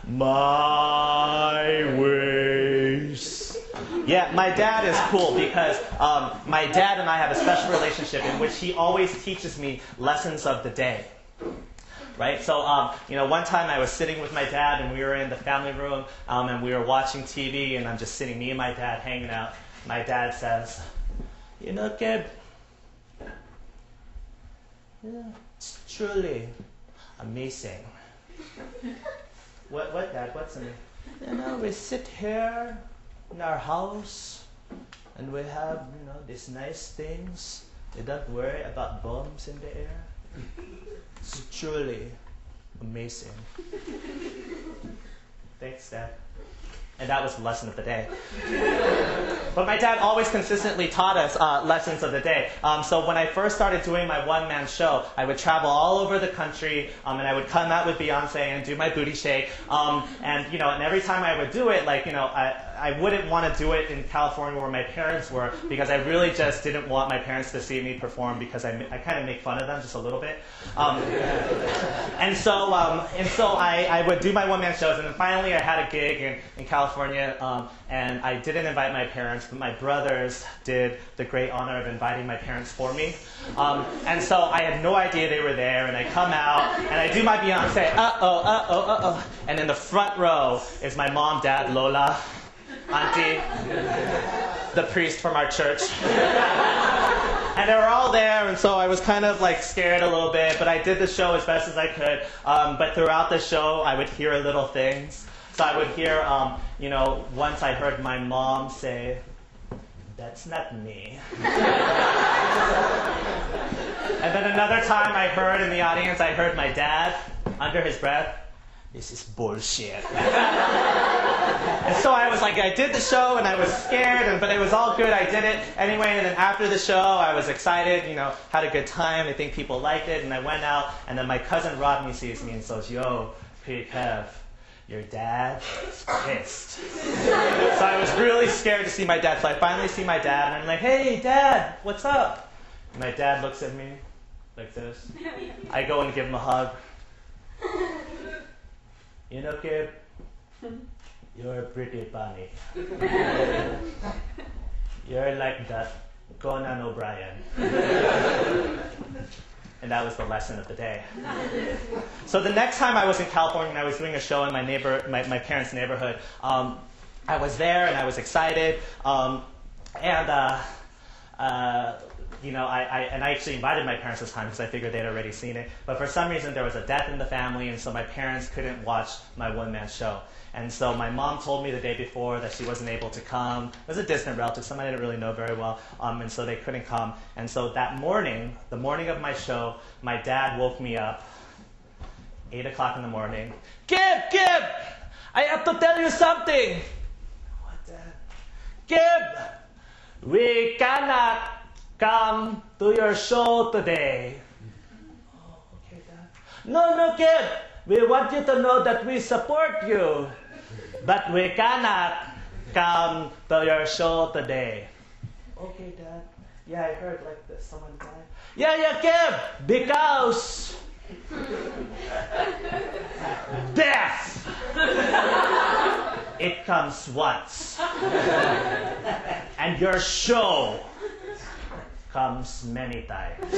my ways. Yeah, my dad is cool because my dad and I have a special relationship in which he always teaches me lessons of the day. Right? So, one time I was sitting with my dad and we were in the family room and we were watching TV and I'm just sitting, me and my dad hanging out. My dad says, kid, it's truly amazing. What, Dad? What's in it? We sit here in our house and we have, these nice things. We don't worry about bombs in the air. It's truly amazing. Thanks, Dad. And that was the lesson of the day. But my dad always consistently taught us lessons of the day. So when I first started doing my one-man show, I would travel all over the country, and I would come out with Beyonce and do my booty shake. And every time I would do it, I wouldn't want to do it in California where my parents were because I really just didn't want my parents to see me perform because I kind of make fun of them just a little bit. And so I would do my one-man shows, and then finally I had a gig in California, and I didn't invite my parents, but my brothers did the great honor of inviting my parents for me. And so I had no idea they were there, and I come out, and I do my Beyonce, and in the front row is my mom, dad, Lola, auntie, the priest from our church. And they were all there, and so I was kind of scared a little bit, but I did the show as best as I could. But throughout the show, I would hear little things. So I would hear, once I heard my mom say, "That's not me." And then another time I heard in the audience, I heard my dad, under his breath, "This is bullshit." And so I was I did the show and I was scared, but it was all good. I did it anyway. And then after the show, I was excited, had a good time. I think people liked it. And I went out, and then my cousin Rodney sees me and says, "Yo, Kev, your dad is pissed." So I was really scared to see my dad. So I finally see my dad, and I'm like, "Hey, Dad, what's up?" And my dad looks at me like this. I go and give him a hug. Kid, you're pretty funny. You're like that Conan O'Brien. And that was the lesson of the day. So the next time I was in California and I was doing a show in my parents' neighborhood, I was there and I was excited. I actually invited my parents this time because I figured they'd already seen it. But for some reason, there was a death in the family, and so my parents couldn't watch my one-man show. And so my mom told me the day before that she wasn't able to come. It was a distant relative, someone I didn't really know very well, and so they couldn't come. And so that morning, the morning of my show, my dad woke me up, 8 o'clock in the morning. Gib, I have to tell you something. What, Dad? Gib, we cannot come to your show today. Oh, okay, Dad. No, kid. We want you to know that we support you, but we cannot come to your show today. Okay, Dad. Yeah, I heard someone died. Yeah, kid. Because death, it comes once, and your show comes many times.